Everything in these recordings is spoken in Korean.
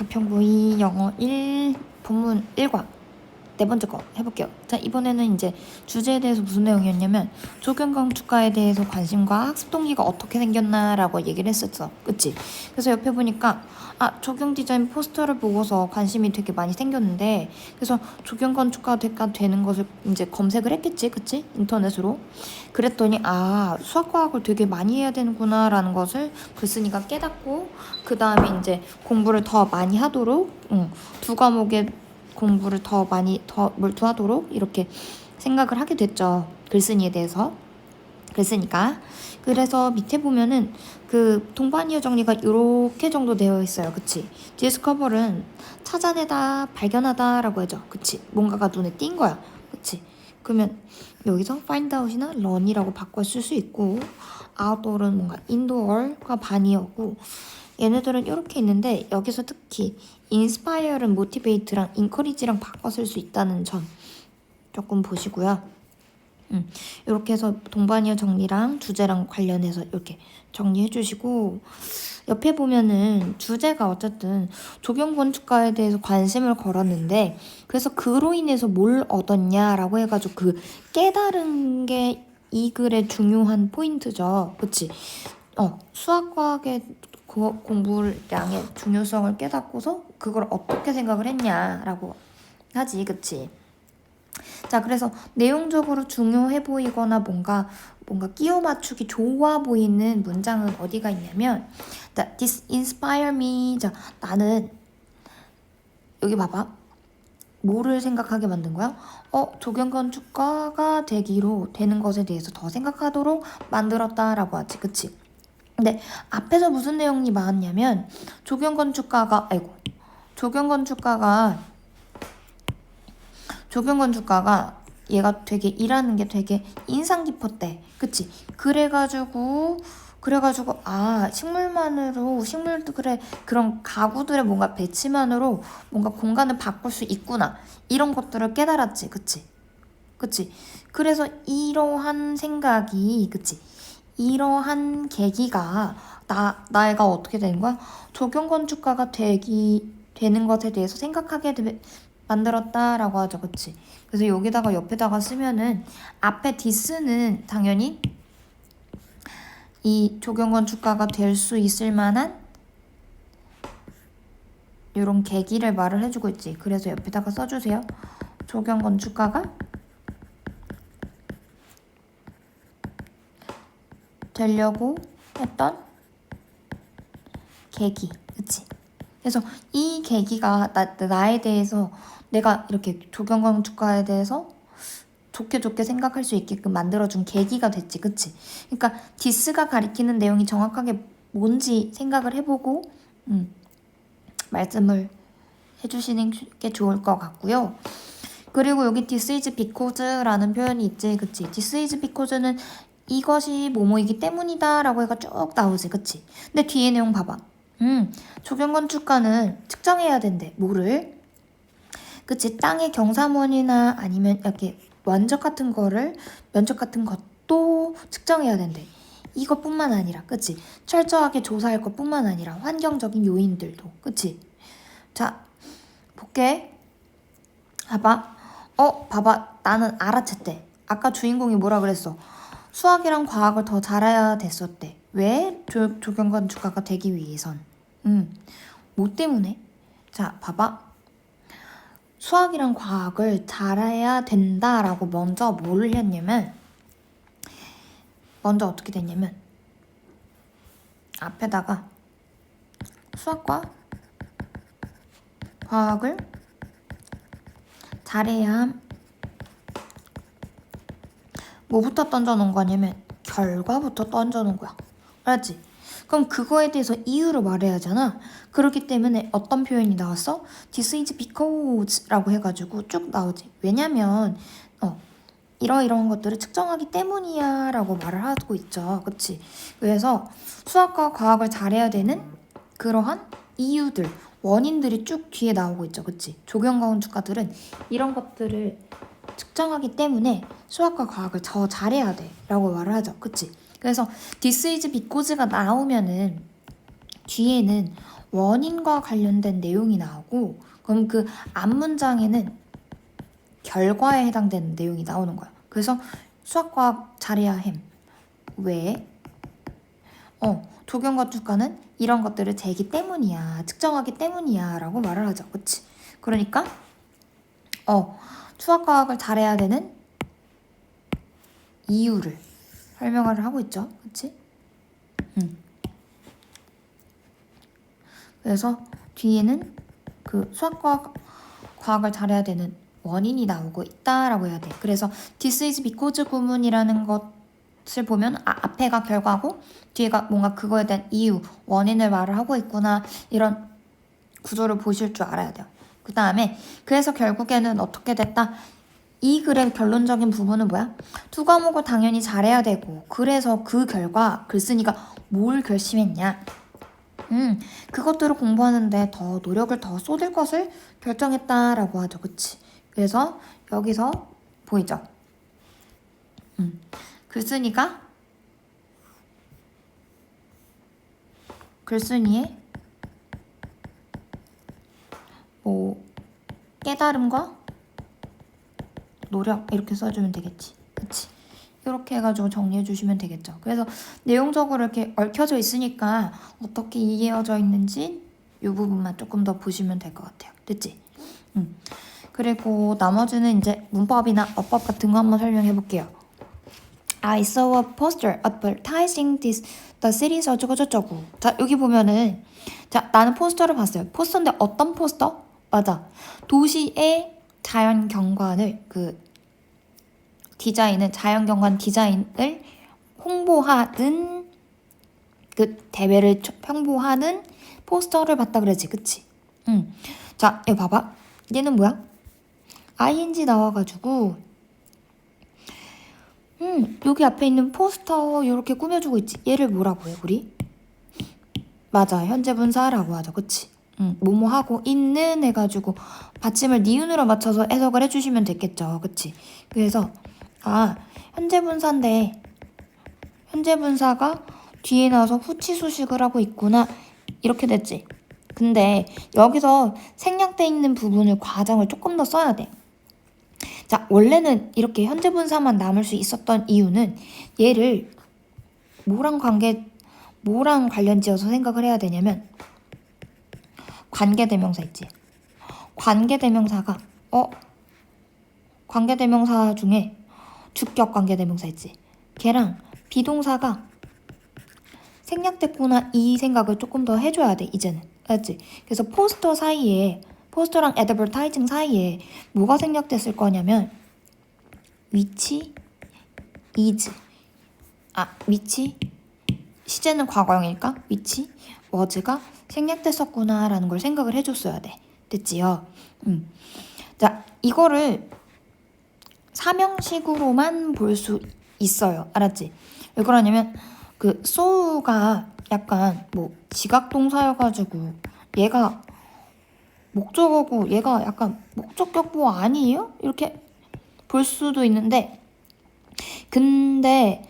가평92 영어 1 본문 1과 네 번째 거 해볼게요. 자, 이번에는 이제 주제에 대해서 무슨 내용이었냐면 조경건축가에 대해서 관심과 학습 동기가 어떻게 생겼나라고 얘기를 했었어. 그치? 그래서 옆에 보니까 조경 디자인 포스터를 보고서 관심이 되게 많이 생겼는데, 그래서 조경건축가가 되는 것을 이제 검색을 했겠지? 그치? 인터넷으로. 그랬더니 수학과학을 되게 많이 해야 되는구나 라는 것을 글쓴이가 깨닫고, 그 다음에 이제 공부를 더 많이 하도록 두 과목에 공부를 더 많이 몰두하도록 이렇게 생각을 하게 됐죠. 글쓴이에 대해서. 글쓰니까. 그래서 밑에 보면은 그 동반이어 정리가 이렇게 정도 되어 있어요. 그치? 디스커버는 찾아내다, 발견하다 라고 하죠. 그치? 뭔가가 눈에 띈 거야. 그치? 그러면 여기서 find out이나 learn이라고 바꿔 쓸 수 있고, outdoor은 뭔가 indoor과 반이었고, 얘네들은 이렇게 있는데 여기서 특히 inspire는 motivate랑 encourage랑 바꿔 쓸 수 있다는 점 조금 보시고요. 이렇게 해서 동반이어 정리랑 주제랑 관련해서 이렇게 정리해 주시고, 옆에 보면은 주제가 어쨌든 조경건축가에 대해서 관심을 걸었는데, 그래서 그로 인해서 뭘 얻었냐라고 해가지고 그 깨달은 게 이 글의 중요한 포인트죠. 그치? 수학과학의 공부량의 중요성을 깨닫고서 그걸 어떻게 생각을 했냐라고 하지. 그치? 자, 그래서 내용적으로 중요해 보이거나 뭔가 끼워 맞추기 좋아 보이는 문장은 어디가 있냐면, This inspire me. 자, 나는 여기 봐봐. 뭐를 생각하게 만든 거야? 조경건축가가 되는 것에 대해서 더 생각하도록 만들었다라고 하지. 그치? 근데 앞에서 무슨 내용이 많았냐면, 조경건축가가 얘가 되게 일하는 게 되게 인상 깊었대. 그치? 그래가지고 식물들의 그런 가구들의 뭔가 배치만으로 뭔가 공간을 바꿀 수 있구나, 이런 것들을 깨달았지. 그치? 그래서 이러한 생각이, 그치? 이러한 계기가 나애가 어떻게 되는 거야? 조경건축가가 되는 것에 대해서 생각하게 만들었다라고 하죠. 그치? 그래서 여기다가 옆에다가 쓰면은 앞에 this는 당연히 이 조경건축가가 될 수 있을 만한 이런 계기를 말을 해주고 있지. 그래서 옆에다가 써주세요. 조경건축가가 되려고 했던 계기. 그치? 그래서 이 계기가 나에 대해서, 내가 이렇게 조경건축가에 대해서 좋게 생각할 수 있게끔 만들어준 계기가 됐지. 그치? 그러니까 디스가 가리키는 내용이 정확하게 뭔지 생각을 해보고 말씀을 해주시는 게 좋을 것 같고요. 그리고 여기 this is because라는 표현이 있지. 그치? this is because는 이것이 뭐뭐이기 때문이다 라고 해가 쭉 나오지. 그치? 근데 뒤에 내용 봐봐. 조경건축가는 측정해야 된대. 뭐를? 그치? 땅의 경사면이나 아니면 이렇게 면적 같은 것도 측정해야 된대. 이것뿐만 아니라, 그치? 철저하게 조사할 것뿐만 아니라 환경적인 요인들도. 그치? 자, 볼게. 봐봐. 나는 알아챘대. 아까 주인공이 뭐라 그랬어? 수학이랑 과학을 더 잘해야 됐었대. 왜? 조경건축가가 되기 위해선. 뭐 때문에? 자, 봐봐. 수학이랑 과학을 잘해야 된다라고 먼저 뭐를 했냐면, 먼저 어떻게 됐냐면, 앞에다가 수학과 과학을 잘해야 함. 뭐부터 던져놓은 거냐면 결과부터 던져놓은 거야. 알았지? 그럼 그거에 대해서 이유를 말해야 하잖아. 그렇기 때문에 어떤 표현이 나왔어? This is because 라고 해가지고 쭉 나오지. 왜냐면 이러이러한 것들을 측정하기 때문이야 라고 말을 하고 있죠. 그치? 그래서 수학과 과학을 잘해야 되는 그러한 이유들, 원인들이 쭉 뒤에 나오고 있죠. 그치? 조경건축가들은 이런 것들을 측정하기 때문에 수학과 과학을 더 잘해야 돼 라고 말을 하죠. 그치? 그래서 this is because가 나오면은 뒤에는 원인과 관련된 내용이 나오고 그럼 그 앞문장에는 결과에 해당되는 내용이 나오는 거야. 그래서 수학과학 잘해야 햄. 왜? 조경과 주가는 이런 것들을 재기 때문이야. 측정하기 때문이야. 라고 말을 하죠. 그치? 그러니까 수학과학을 잘해야 되는 이유를 설명을 하고 있죠. 그치? 그래서 뒤에는 그 수학과학을 잘해야 되는 원인이 나오고 있다라고 해야 돼. 그래서 this is because 구문이라는 것을 보면 앞에가 결과고 뒤에가 뭔가 그거에 대한 이유, 원인을 말을 하고 있구나 이런 구조를 보실 줄 알아야 돼요. 그 다음에 그래서 결국에는 어떻게 됐다? 이 글의 결론적인 부분은 뭐야? 두 과목을 당연히 잘해야 되고 그래서 그 결과 글쓴이가 뭘 결심했냐? 그것들을 공부하는데 더 노력을 더 쏟을 것을 결정했다라고 하죠. 그치? 그래서 여기서 보이죠? 글쓴이의 깨달음과 노력 이렇게 써주면 되겠지. 그치? 이렇게 해가지고 정리해 주시면 되겠죠. 그래서 내용적으로 이렇게 얽혀져 있으니까 어떻게 이어져 있는지 이 부분만 조금 더 보시면 될 것 같아요. 됐지? 그리고 나머지는 이제 문법이나 어법 같은 거 한번 설명해 볼게요. I saw a poster advertising the city's 어쩌고저쩌고. 자, 여기 보면은 자, 나는 포스터를 봤어요. 포스터인데 어떤 포스터? 맞아. 도시의 자연 경관을 자연경관 디자인을 홍보하는 그 대회를 홍보하는 포스터를 봤다 그러지, 그치? 자, 여기 봐봐. 얘는 뭐야? ing 나와가지고 여기 앞에 있는 포스터 이렇게 꾸며주고 있지. 얘를 뭐라고 해, 우리? 맞아, 현재 분사라고 하죠, 그치? 뭐뭐 하고 있는 해가지고 받침을 니은으로 맞춰서 해석을 해주시면 되겠죠, 그치? 그래서 현재 분사인데 현재 분사가 뒤에 나와서 후치 수식을 하고 있구나 이렇게 됐지. 근데 여기서 생략돼 있는 부분을 과장을 조금 더 써야 돼. 자, 원래는 이렇게 현재 분사만 남을 수 있었던 이유는 얘를 뭐랑 관련 지어서 생각을 해야 되냐면 관계대명사 있지. 관계대명사가 관계대명사 중에 주격 관계대명사 있지. 걔랑 비동사가 생략됐구나 이 생각을 조금 더 해줘야 돼 이제는. 알았지? 그래서 포스터랑 애드버타이징 사이에 뭐가 생략됐을 거냐면 위치 시제는 과거형일까? 위치 워즈가 생략됐었구나 라는 걸 생각을 해줬어야 돼. 됐지요? 자, 이거를 사명식으로만 볼 수 있어요. 알았지? 왜 그러냐면 so가 약간 지각동사여가지고 얘가 목적어고 얘가 약간 목적격보 아니에요? 이렇게 볼 수도 있는데 근데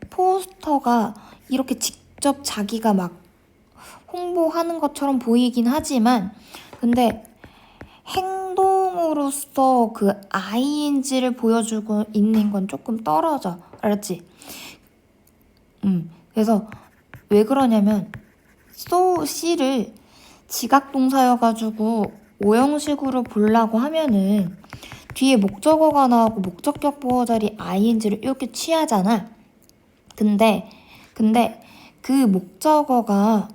포스터가 이렇게 직접 자기가 막 홍보하는 것처럼 보이긴 하지만 근데 행동으로서 ing를 보여주고 있는 건 조금 떨어져. 알았지? 그래서 왜 그러냐면 C를 지각동사여가지고 오형식으로 보려고 하면은 뒤에 목적어가 나오고 목적격 보호 자리 ing를 이렇게 취하잖아. 근데 그 목적어가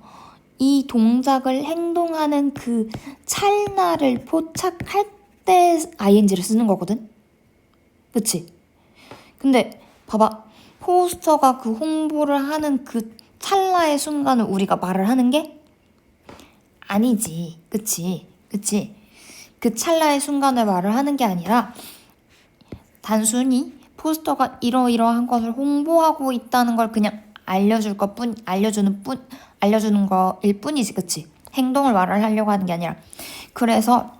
이 동작을 행동하는 그 찰나를 포착할 때 ing를 쓰는 거거든. 그치? 근데 봐봐. 포스터가 홍보를 하는 그 찰나의 순간을 우리가 말을 하는 게 아니지. 그치? 그 찰나의 순간을 말을 하는 게 아니라 단순히 포스터가 이러이러한 것을 홍보하고 있다는 걸 그냥 알려주는 거일 뿐이지. 그치? 행동을 말을 하려고 하는 게 아니라. 그래서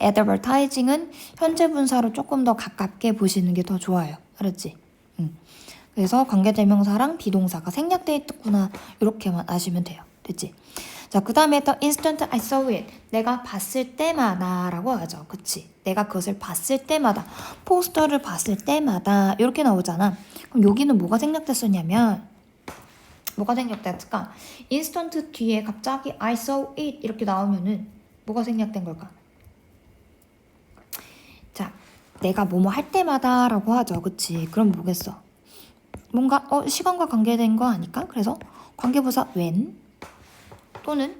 advertising은 현재 분사로 조금 더 가깝게 보시는 게 더 좋아요. 알았지? 그래서 관계대명사랑 비동사가 생략돼 있구나 이렇게만 아시면 돼요. 됐지? 자, 그 다음에 the instant I saw it. 내가 봤을 때마다 라고 하죠. 그치? 내가 그것을 봤을 때마다, 포스터를 봤을 때마다 이렇게 나오잖아. 그럼 여기는 뭐가 생략됐었냐면, 뭐가 생략됐을까? instant 뒤에 갑자기 I saw it 이렇게 나오면은 뭐가 생략된 걸까? 자, 내가 뭐뭐 할 때마다 라고 하죠. 그치? 그럼 뭐겠어? 뭔가 시간과 관계된 거 아닐까? 그래서 관계부사 when 또는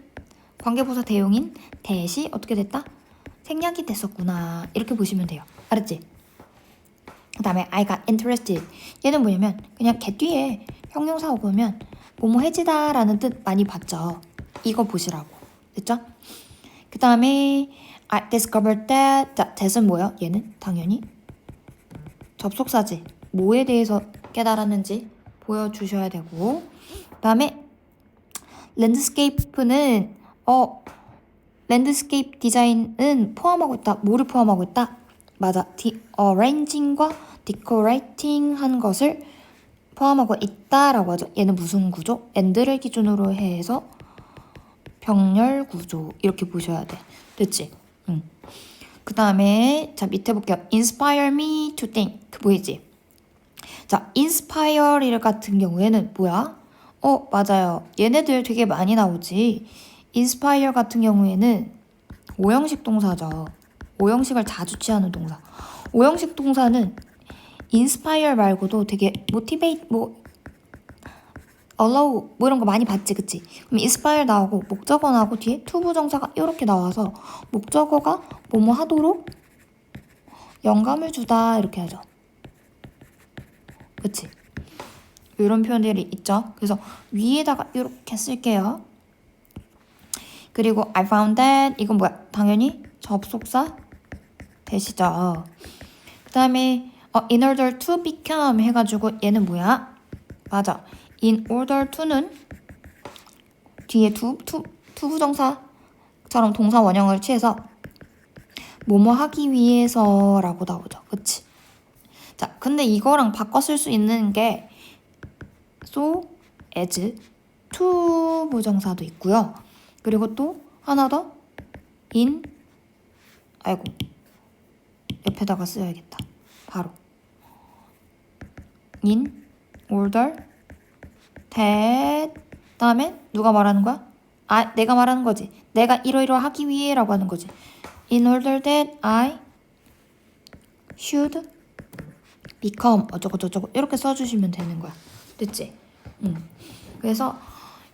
관계부사 대용인 that이 어떻게 됐다? 생략이 됐었구나 이렇게 보시면 돼요. 알았지? 그 다음에 I got interested. 얘는 뭐냐면 그냥 걔 뒤에 형용사 오면 뭐뭐 해지다 라는 뜻 많이 봤죠. 이거 보시라고. 됐죠? 그 다음에 I discovered that. 자, that은 뭐야? 얘는 당연히 접속사지. 뭐에 대해서 깨달았는지 보여주셔야 되고, 그 다음에 랜드스케이프는 랜드스케이프 디자인은 포함하고 있다. 뭐를 포함하고 있다? 맞아. arranging과 decorating 한 것을 포함하고 있다라고 하죠. 얘는 무슨 구조? and를 기준으로 해서 병렬 구조 이렇게 보셔야 돼. 됐지? 그 다음에 자 밑에 볼게요. inspire me to think. 그 보이지? 자, inspire 같은 경우에는 뭐야? 맞아요. 얘네들 되게 많이 나오지. inspire 같은 경우에는 오형식 동사죠. 오형식을 자주 취하는 동사. 오형식 동사는 inspire 말고도 되게 motivate, allow 뭐 이런 거 많이 봤지, 그치? 그럼 inspire 나오고 목적어 나오고 뒤에 to 부정사가 이렇게 나와서 목적어가 뭐뭐 하도록 영감을 주다 이렇게 하죠. 그치? 이런 표현들이 있죠. 그래서 위에다가 이렇게 쓸게요. 그리고 I found that 이건 뭐야? 당연히 접속사 대시죠. 그 다음에 in order to become 해가지고 얘는 뭐야? 맞아. in order to는 뒤에 to 부정사처럼 동사 원형을 취해서 뭐뭐 하기 위해서 라고 나오죠. 그치? 자, 근데 이거랑 바꿔 쓸 수 있는 게 so, as, to 부정사도 있고요. 그리고 또 하나 더 in 아이고 옆에다가 써야겠다. 바로 in order that 다음에 누가 말하는 거야? 내가 말하는 거지. 내가 이러이러하기 위해라고 하는 거지. in order that I should become 어쩌고저쩌고 이렇게 써주시면 되는 거야. 됐지? 그래서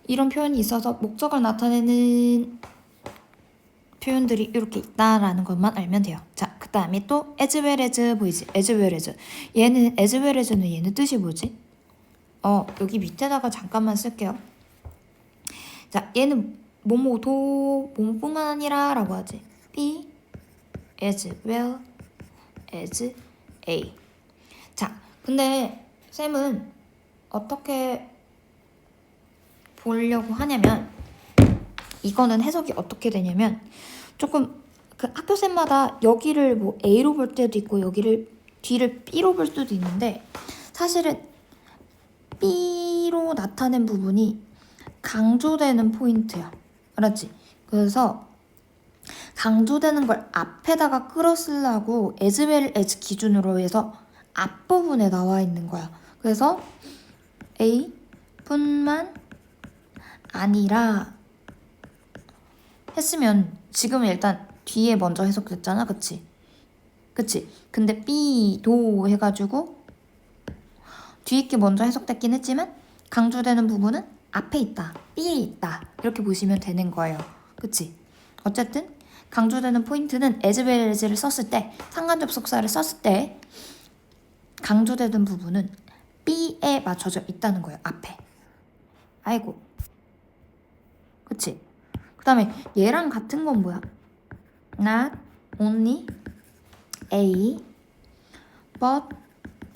이런 표현이 있어서 목적을 나타내는 표현들이 이렇게 있다라는 것만 알면 돼요. 자, 그 다음에 또 as well as 보이지? as well as 얘는 as well as는 얘는 뜻이 뭐지? 여기 밑에다가 잠깐만 쓸게요. 자, 얘는 뭐뭐뿐만 아니라 라고 하지. be as well as a. 자, 근데 쌤은 어떻게 보려고 하냐면 이거는 해석이 어떻게 되냐면 조금 그 학교쌤마다 여기를 뭐 A로 볼 때도 있고 여기를 뒤를 B로 볼 수도 있는데 사실은 B로 나타낸 부분이 강조되는 포인트야. 알았지? 그래서 강조되는 걸 앞에다가 끌어쓰려고 as well as 기준으로 해서 앞부분에 나와 있는 거야. 그래서 A 뿐만 아니라 했으면 지금 일단 뒤에 먼저 해석됐잖아. 그치? 근데 B도 해가지고 뒤에 게 먼저 해석됐긴 했지만 강조되는 부분은 앞에 있다. B에 있다. 이렇게 보시면 되는 거예요. 그치? 어쨌든 강조되는 포인트는 as well as를 썼을 때 상관접속사를 썼을 때 강조되는 부분은 B에 맞춰져 있다는 거예요. 앞에. 아이고. 그치? 그 다음에 얘랑 같은 건 뭐야? Not only A but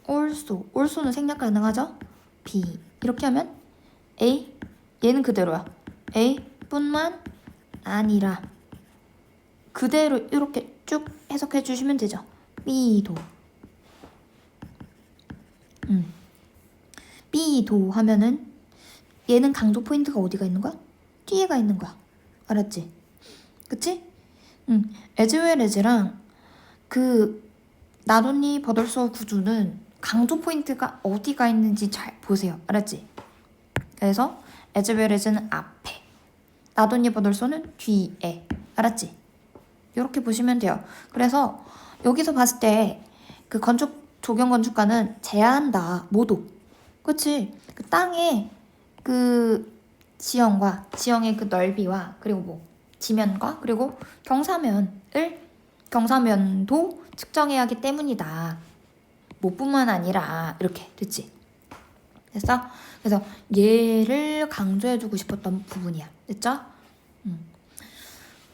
also. also는 생략 가능하죠? B. 이렇게 하면 A 얘는 그대로야. A 뿐만 아니라 그대로 이렇게 쭉 해석해 주시면 되죠. B도. B도 하면은 얘는 강조 포인트가 어디가 있는 거야? 뒤에가 있는 거야. 알았지? 그치? as well as랑 그 나돈니 버덜소 구조는 강조 포인트가 어디가 있는지 잘 보세요. 알았지? 그래서 as well as는 앞에, 나돈니 버덜소는 뒤에. 알았지? 이렇게 보시면 돼요. 그래서 여기서 봤을 때 그 조경 건축가는 제한한다. 모두. 그치? 그 땅의 그 지형의 그 넓이와 그리고 뭐 지면과 그리고 경사면도 측정해야 하기 때문이다. 뭐뿐만 아니라 이렇게 됐지? 됐어? 그래서 얘를 강조해주고 싶었던 부분이야. 됐죠?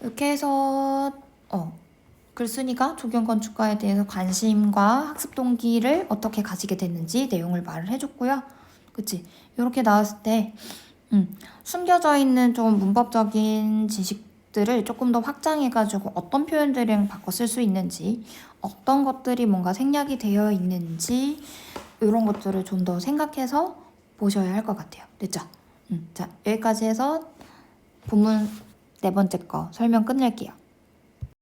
이렇게 해서 글쓴이가 조경 건축가에 대해서 관심과 학습 동기를 어떻게 가지게 됐는지 내용을 말을 해줬고요. 그치? 이렇게 나왔을 때 숨겨져 있는 좀 문법적인 지식들을 조금 더 확장해가지고 어떤 표현들이랑 바꿔 쓸 수 있는지, 어떤 것들이 뭔가 생략이 되어 있는지 이런 것들을 좀 더 생각해서 보셔야 할 것 같아요. 됐죠? 자, 여기까지 해서 본문 4번째 거 설명 끝낼게요.